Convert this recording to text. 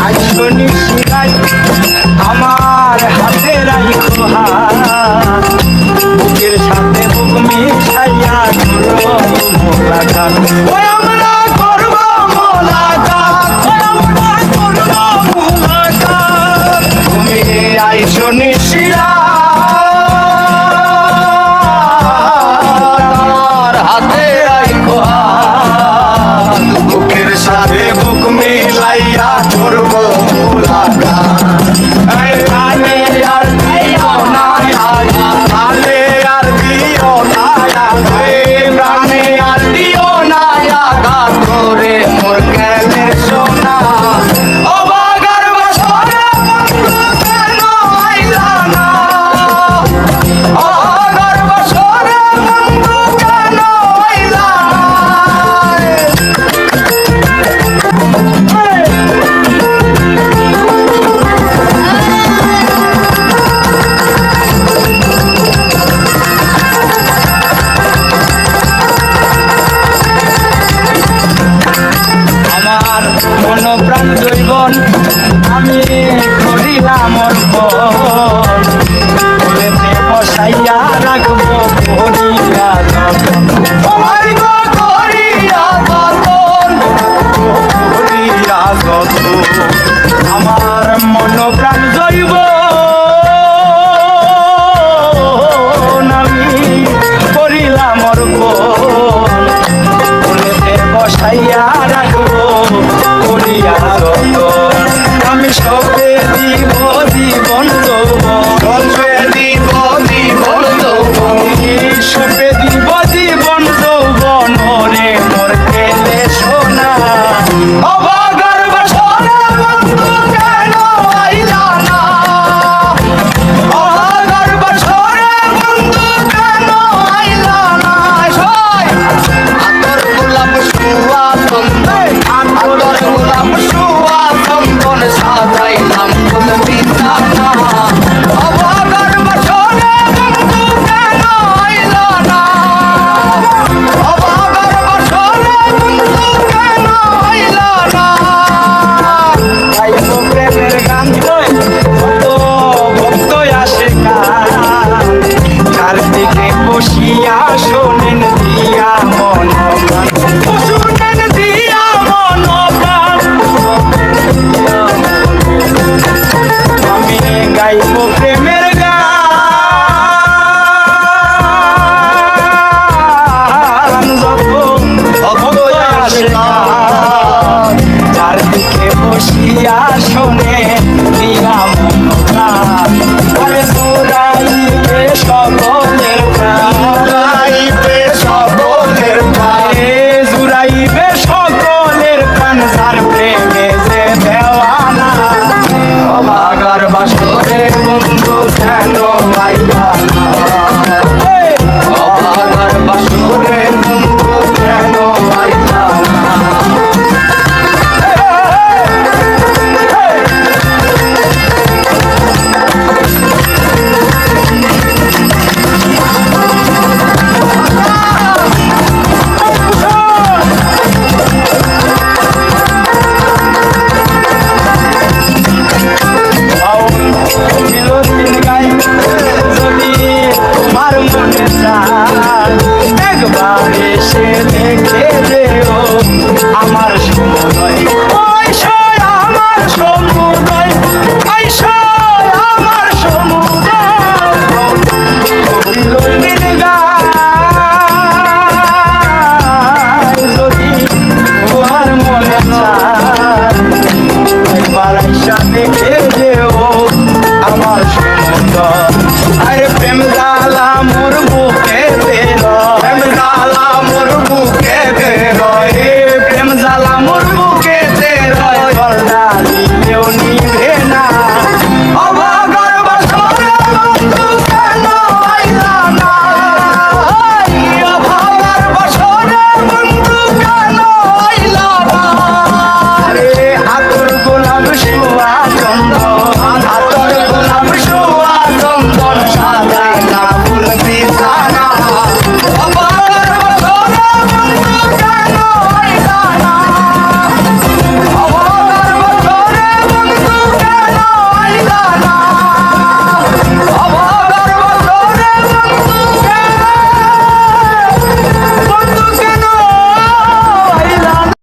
আইসনি শিরাই আমার হাতে রাইখো হাত বুকের সাথে বুক মিশাইয়া করো মোলাকাত ওই আমরা করব মোলাকাত ওই আমরা করব মোলাকাত তুমি আইসনি শিরাই আমার হাতে রাইখো হাত বুকের সাথে বুক মিলাইয়া করব মোলাকাত এই কানে আর দিও না কানে আর দিও না এই প্রাণে আর দিও না আঘাত করে মোর গেলে সোনা অবাগার বছরে বন্ধু কেন আইলা না অবাগার বছরে বন্ধু কেন আইলা না আমার মন প্রাণ জৈবন আমি করিলাম অর্পণ বলেতে বসাইয়া রাখবো করিয়া যতন আমার গো করিয়া যতন করিয়া যতন আমার মন প্রাণ জৈবন আমি করিলাম অর্পণ বলেতে বসাইয়া রাখবো করিয়া যতন আমি সবে দিব জীবন যৌবন সবে দিব জীবন যৌবন সবে দিব জীবন যৌবন রে মোর গেলে সোনা অবাগার বছরে বন্ধু কেন আইলা না অবাগার বছরে বন্ধু কেন আইলা না আতর গোলাপ সুয়া চন্দন আতর গোলাপ সুয়া চন্দন সাজাইলাম ফুল বিছানা অবাগার বছরে বন্ধু কেন আইলা না অবাগার বছরে বন্ধু কেন আইলা না গাইবো প্রেমের গান কত ভক্ত আসে কার দিকে বসিয়া শোনেন দিয়া মন শোনেন দিয়া মন আমি গাইব প্রেমের গান ভক্ত আসে চারদিকে বসিয়া শোনে দিয়া মন